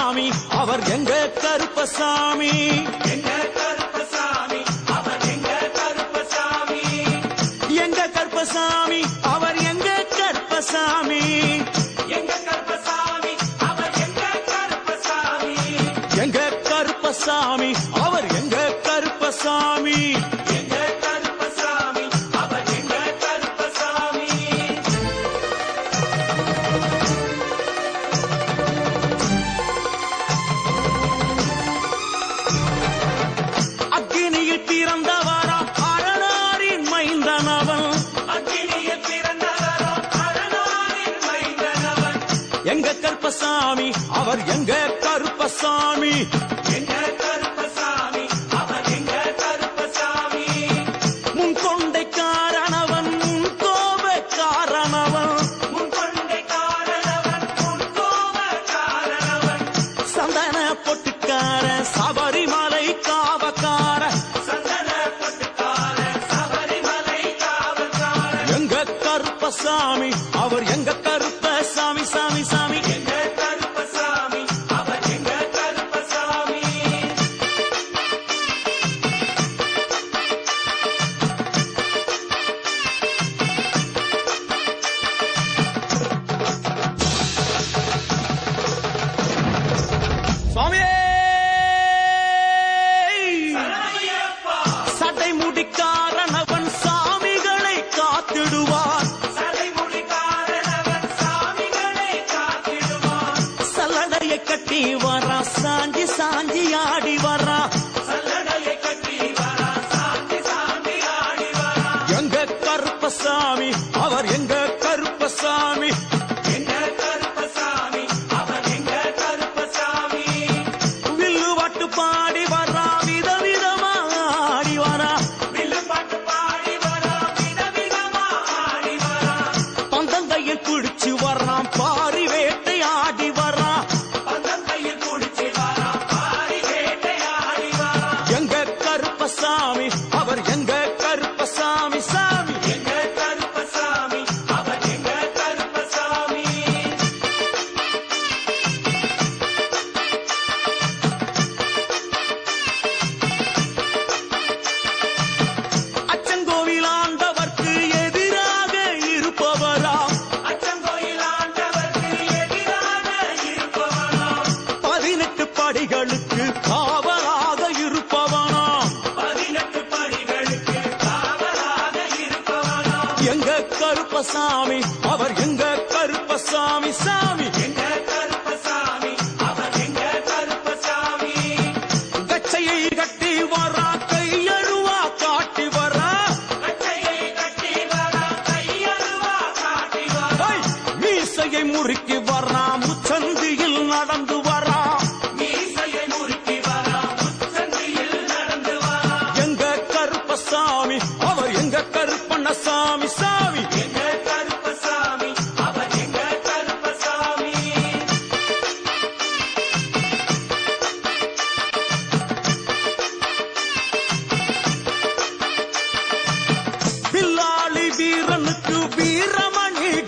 கருப்பசாமி அவர் எங்க கருப்பசாமி எங்க கருப்பசாமி அவர் எங்க கருப்பசாமி எங்க கருப்பசாமி அவர் எங்க கருப்பசாமி எங்க கருப்பசாமி அவர் எங்க கருப்பசாமி எங்க கருப்பசாமி அவர் எங்க கருப்பசாமி எங்க கருப்பசாமி அவர் எங்க கருப்பசாமி அக்கினியில் பிறந்தவரா அரணாரின் மைந்தனவன் அக்கினியில் பிறந்தவரோ அரணாரின் மைந்தனவன் எங்க கருப்பசாமி அவர் எங்க கருப்பசாமி எங்க கருப்பசாமி அவர் எங்க கருப்பசாமி முன்கொண்டை காரணவன் முன்கோப காரணவன் முன்கொண்டை காரணவன் முன்கோப காரணவன் சந்தன பொட்டுக்கார சபரிமலை காவக்கார சந்தன பொட்டுக்கார சபரிமலை காவல்கார எங்க கருப்பசாமி அவர் எங்க கருப்பசாமி சாமி சாமி எங்க கருப்பசாமி அவர் எங்க கருப்பசாமி சுவாமியே சரணமையப்பா சட்டை முடிக்காரணவன் சாமிகளை காத்திடுவான் சடைமுடி காரணவன் சாமிகளை காத்திடுவான் சல்லடையை கட்டி வரா சாஞ்சி சாஞ்சி ஆடி வரா சல்லடையை கட்டி வரா சாந்தி சாந்தி ஆடி வரா எங்க கருப்பசாமி அவர் எங்க கருப்பசாமி எங்க கருப்பசாமி அவர் எங்க கருப்பசாமி வில்லு வட்டு பாடி வரா விதவிதமா ஆடி வரா வில்லுப்பாட்டு பாடி வரா விதவிதமா ஆடி வரா பந்தங்கையில் குடிச்சு வர்றான் பாரி வேட்டை ஆடி வரா பந்தங்கையில் குடிச்சு வரா பாரி வேட்டையாடி வரா எங்க கருப்பசாமி அவர் எங்க கருப்பசாமி சாமி எங்க கருப்பசாமி அவர் எங்க கருப்பசாமி அச்சங்கோவில் ஆண்டவர்க்கு எதிராக இருப்பவராம் அச்சங்கோயில் ஆண்டவர்க்கு எதிராக இருப்பவனாம் 18 படிகளுக்கு காவலாக இருப்பவனாம் 18 படிகளுக்கு காவலாக இருப்பவனாம் எங்க கருப்பசாமி அவர் எங்க கருப்பசாமி சாமி எங்க கருப்பசாமி அவர் எங்க கருப்பசாமி கச்சையை கட்டி வரா கையழுவா காட்டி வரா கட்டையை கட்டி வரா கையருவா காட்டி வரா மீசையை முறுக்கி வரா முச்சந்தியில் நடந்து